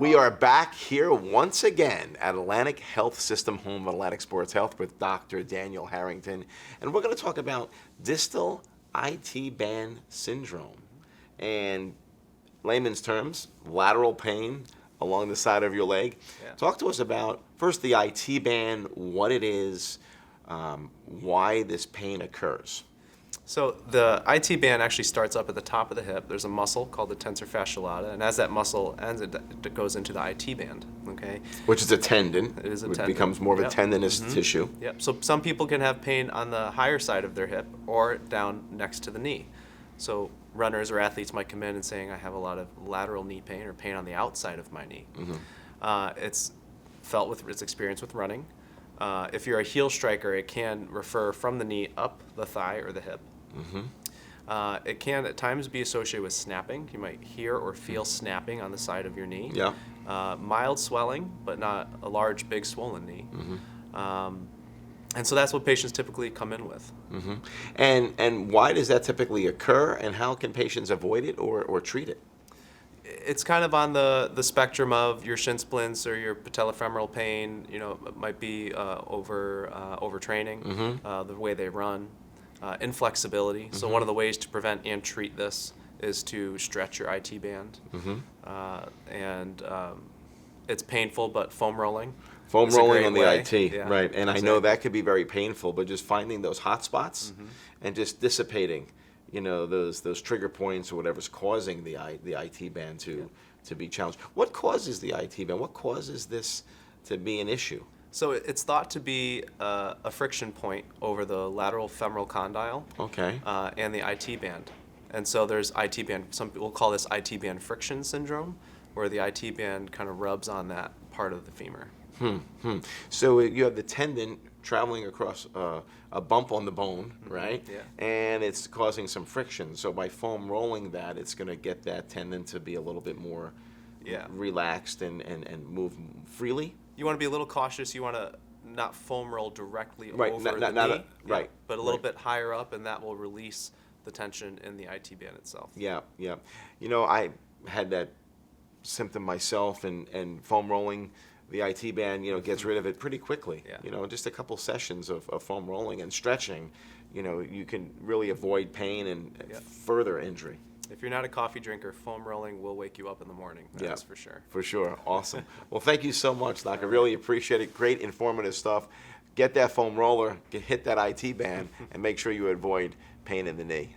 We are back here once again at Atlantic Health System, home of Atlantic Sports Health, with Dr. Daniel Harrington. And we're going to talk about distal IT band syndrome. And layman's terms, lateral pain along the side of your leg. Yeah. Talk to us about, first, the IT band, what it is, why this pain occurs. So the IT band actually starts up at the top of the hip. There's a muscle called the tensor fasciolata, and as that muscle ends, it goes into the IT band. Okay. Which is a tendon. It is a Which tendon. becomes more of a Yep. tendinous tissue. Yep. So some people can have pain on the higher side of their hip or down next to the knee. So runners or athletes might come in and saying, I have a lot of lateral knee pain or pain on the outside of my knee. It's felt with its experience with running. If you're a heel striker, it can refer from the knee up the thigh or the hip. It can at times be associated with snapping. You might hear or feel snapping on the side of your knee. Yeah. Mild swelling, but not a large, big swollen knee. And so that's what patients typically come in with. And why does that typically occur, and how can patients avoid it or treat it? It's kind of on the spectrum of your shin splints or your patellofemoral pain. You know, it might be overtraining, the way they run, inflexibility. So one of the ways to prevent and treat this is to stretch your IT band. It's painful, but foam rolling. Foam is a rolling great on the way. IT, Yeah, right? And I exactly. know that could be very painful, but just finding those hot spots and just dissipating, you know, those trigger points or whatever's causing the IT band to be challenged. What causes the IT band? What causes this to be an issue? So it's thought to be a friction point over the lateral femoral condyle Okay. and the IT band. And so there's IT band, some people call this IT band friction syndrome, where the IT band kind of rubs on that part of the femur. So you have the tendon traveling across a bump on the bone, right? Yeah. And it's causing some friction. So by foam rolling that, it's going to get that tendon to be a little bit more relaxed and move freely. You want to be a little cautious. You want to not foam roll directly Right, over not the knee, right, but a little right. bit higher up, and that will release the tension in the IT band itself. Yeah. You know, I had that symptom myself, and foam rolling the IT band, you know, gets rid of it pretty quickly. Yeah. You know, just a couple sessions of foam rolling and stretching, you know, you can really avoid pain and further injury. If you're not a coffee drinker, foam rolling will wake you up in the morning. That's for sure. For sure. Awesome. Well, thank you so much, Doc. I really appreciate it. Great informative stuff. Get that foam roller, hit that IT band, and make sure you avoid pain in the knee.